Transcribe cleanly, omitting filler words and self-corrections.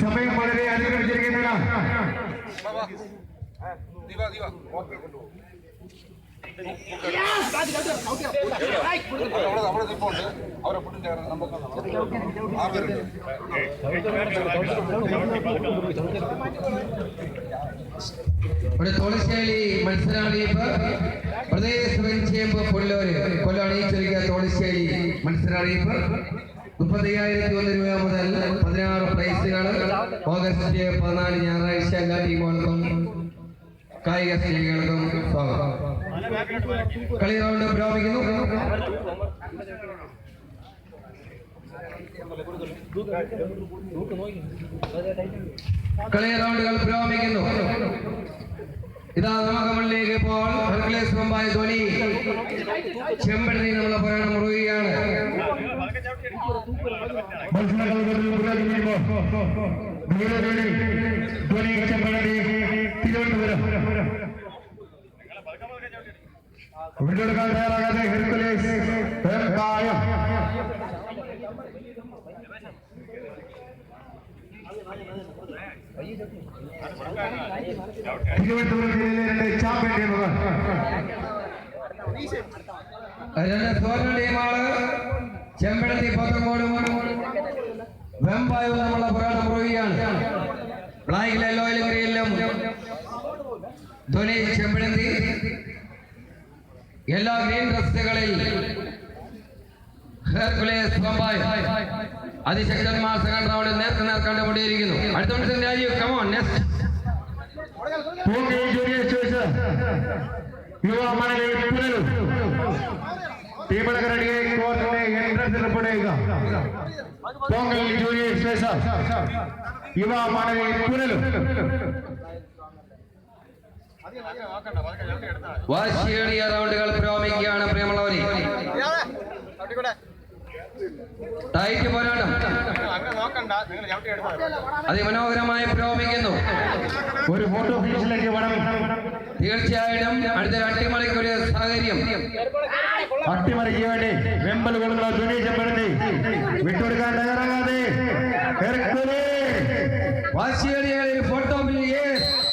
സമയം വളരെ അതിക്രമിച്ചിരിക്കുന്നതാണ്. തോളിശ്ശേരി മത്സരാളിയിപ്പ് പ്രദേശ കൊല്ലം അണിയിച്ചൊരുക്കിയ തോളിശ്ശേരി മത്സരാളിയിപ്പ് 35,001 രൂപ മുതൽ 16 പ്രൈസുകൾ. ഓഗസ്റ്റ് 14 ഞായറാഴ്ച എല്ലാ ടീമുകൾക്കും കായിക സ്നേഹികൾക്കും സ്വാഗതം. കളി റൗണ്ട് പുരോഗമിക്കുന്നു. കളി റൗണ്ടുകൾ പുരോഗമിക്കുന്നു. ഇതാ നമുക്കമുള്ളിലേക്ക് ഇപ്പോൾ ഹെർക്കുലസ് പമ്പായ ധോനി ചെമ്പഴി നമ്മളെ പോരാട്ടം മുറുകയാണ്. വിട്ടുകൊടുക്കാൻ തയ്യാറാകാതെ ഹെർക്കുലസ് തിരുവനന്തപുരം ജില്ലയിലെ ചാമ്പ്യൻ ടീമുകൾ. രണ്ട് സ്വർണ്ണ ടീമാണ്. ചെമ്പഴത്തി പത്തങ്കോടും വെമ്പായും നമ്മളെ പോരാട്ടം മുറുകയാണ്. ബ്ലാക്കിലെ ലോയിലും ഗ്രീനിലും ധോനി ചെമ്പഴത്തി. എല്ലാ ഗ്രീൻ ഡ്രസ്സുകളിൽ ഹെർക്കുലസ് പമ്പായ അതിശക്തന്മാർ സെക്കൻഡ് റൗണ്ടിൽ നേർക്ക് കണ്ടുകൊണ്ടിരിക്കുന്നു. അടുത്ത മത്സരം രാജീവ് കമോൺ നെക്സ്റ്റ്. ടീമുകളുടെ കോർട്ടിന്റെ എൻട്രൻസിൽ പെടുക. പൊങ്കൽ ജൂനിയർ സ്പെഷ്യൽ യുവ മാനവി പുനലു. വാശിയേറിയ റൗണ്ടുകൾ പുരോഗമിക്കുകയാണ്. പ്രിയമുള്ളവരെ, ടൈറ്റ് പോരാട്ടം അതിമനോഹരമായി പുരോഗമിക്കുന്നു. ഒരു ഫോട്ടോ ഫിനിഷിലേക്ക് വേണം. തീർച്ചയായിട്ടും അടുത്തൊരു അട്ടിമറിക്കൊരു സാഹചര്യം. അട്ടിമറിക്ക് വേണ്ടി വെമ്പൽ കൊള്ളുന്ന ധോനി ചെമ്പഴത്തി വിട്ടുകൊടുക്കാൻ തയ്യാറാകാതെ വാശിയേറിയ